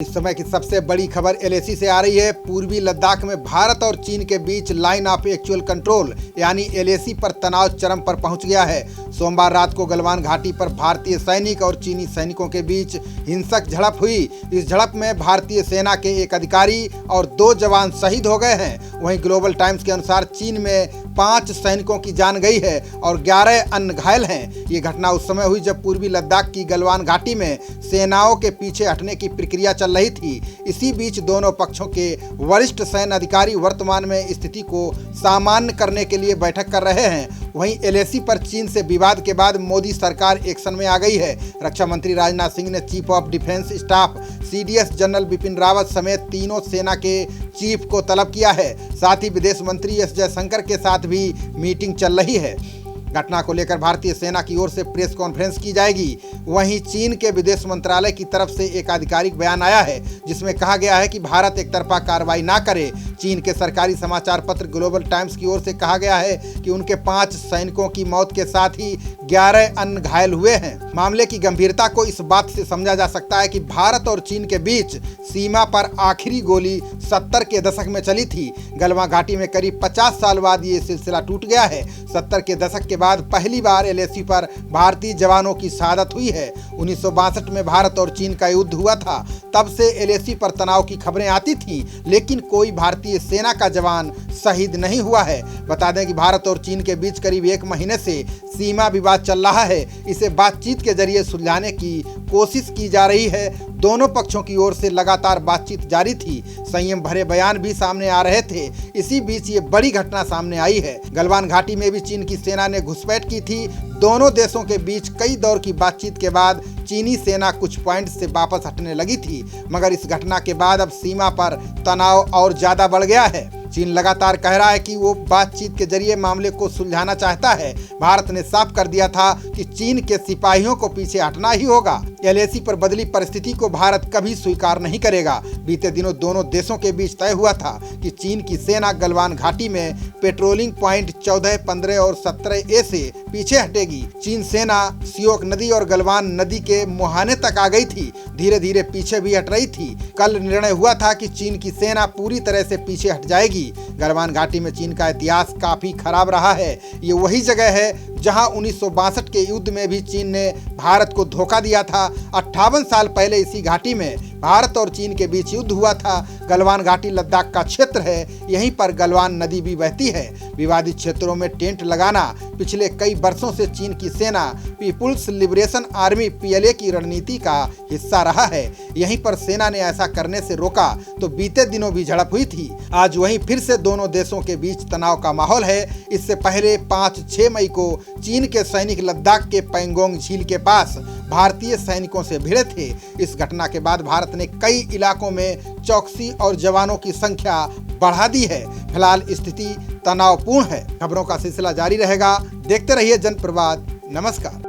इस समय की सबसे बड़ी खबर एलएसी से आ रही है। पूर्वी लद्दाख में भारत और चीन के बीच लाइन ऑफ एक्चुअल कंट्रोल यानी एलएसी पर तनाव चरम पर पहुंच गया है। सोमवार रात को गलवान घाटी पर भारतीय सैनिक और चीनी सैनिकों के बीच हिंसक झड़प हुई। इस झड़प में भारतीय सेना के एक अधिकारी और 2 जवान शहीद हो गए हैं। वहीं ग्लोबल टाइम्स के अनुसार चीन में 5 सैनिकों की जान गई है और 11 अन्य घायल हैं। ये घटना उस समय हुई जब पूर्वी लद्दाख की गलवान घाटी में सेनाओं के पीछे हटने की प्रक्रिया चल रही थी। इसी बीच दोनों पक्षों के वरिष्ठ सैन्य अधिकारी वर्तमान में स्थिति को सामान्य करने के लिए बैठक कर रहे हैं। वहीं एलएसी पर चीन से विवाद के बाद मोदी सरकार एक्शन में आ गई है। रक्षा मंत्री राजनाथ सिंह ने chief of defence staff CDS general Bipin Rawat समेत तीनों सेना के चीफ को तलब किया है। साथ ही विदेश मंत्री एस जयशंकर के साथ भी मीटिंग चल रही है। घटना को लेकर भारतीय सेना की ओर से प्रेस कॉन्फ्रेंस की जाएगी। वहीं चीन के विदेश मंत्रालय की तरफ से एक आधिकारिक बयान आया है जिसमें कहा गया है कि भारत एक तरफा कार्रवाई ना करे। चीन के सरकारी समाचार पत्र ग्लोबल टाइम्स की ओर से कहा गया है कि उनके 5 सैनिकों की मौत के साथ ही 11 अन्य घायल हुए हैं। मामले की गंभीरता को इस बात से समझा जा सकता है कि भारत और चीन के बीच सीमा पर आखिरी गोली 70 के दशक में चली थी। गलवान घाटी में करीब 50 साल बाद ये सिलसिला टूट गया है। 70 के दशक के बाद पहली बार एलएसी पर भारतीय जवानों की शहादत हुई है। 1962 में भारत और चीन का युद्ध हुआ था। तब से एलएसी पर तनाव की खबरें आती थीं, लेकिन कोई भारतीय सेना का जवान शहीद नहीं हुआ है। बता दें कि भारत और चीन के बीच करीब 1 महीने से सीमा विवाद चल रहा है। इसे बातचीत के जरिए सुलझाने की कोशिश की जा रही है। दोनों पक्षों की ओर से लगातार बातचीत जारी थी। संयम भरे बयान भी सामने आ रहे थे। इसी बीच ये बड़ी घटना सामने आई है। गलवान घाटी में भी चीन की सेना ने घुसपैठ की थी। दोनों देशों के बीच कई दौर की बातचीत के बाद चीनी सेना कुछ पॉइंट से वापस हटने लगी थी, मगर इस घटना के बाद अब सीमा पर तनाव और ज्यादा बढ़ गया है। चीन लगातार कह रहा है कि वो बातचीत के जरिए मामले को सुलझाना चाहता है। भारत ने साफ कर दिया था कि चीन के सिपाहियों को पीछे हटना ही होगा। एलएसी पर बदली परिस्थिति को भारत कभी स्वीकार नहीं करेगा। बीते दिनों दोनों देशों के बीच तय हुआ था कि चीन की सेना गलवान घाटी में पेट्रोलिंग पॉइंट 14, 15 और 17A से पीछे हटेगी। चीन सेना सियोक नदी और गलवान नदी के मुहाने तक आ गई थी। धीरे धीरे पीछे भी हट रही थथी। कल निर्णय हुआ था कि चीन की सेना पूरी तरह से पीछे हट जाएगी। गलवान घाटी में चीन का इतिहास काफी खराब रहा है। ये वही जगह है जहां 1962 के युद्ध में भी चीन ने भारत को धोखा दिया था। 58 साल पहले इसी घाटी में भारत और चीन के बीच युद्ध हुआ था। गलवान घाटी लद्दाख का क्षेत्र है। यहीं पर गलवान नदी भी बहती है। विवादित क्षेत्रों में टेंट लगाना पिछले कई वर्षों से चीन की सेना पीपुल्स लिबरेशन आर्मी PLA की रणनीति का हिस्सा रहा है। यहीं पर सेना ने ऐसा करने से रोका तो बीते दिनों भी झड़प हुई थी। आज वहीं फिर से दोनों देशों के बीच तनाव का माहौल है। इससे पहले 5-6 मई को चीन के सैनिक लद्दाख के पैंगोंग झील के पास भारतीय सैनिकों से भिड़े थे। इस घटना के बाद भारत ने कई इलाकों में चौकसी और जवानों की संख्या बढ़ा दी है। फिलहाल स्थिति तनावपूर्ण है। खबरों का सिलसिला जारी रहेगा। देखते रहिए जनप्रवाद। नमस्कार।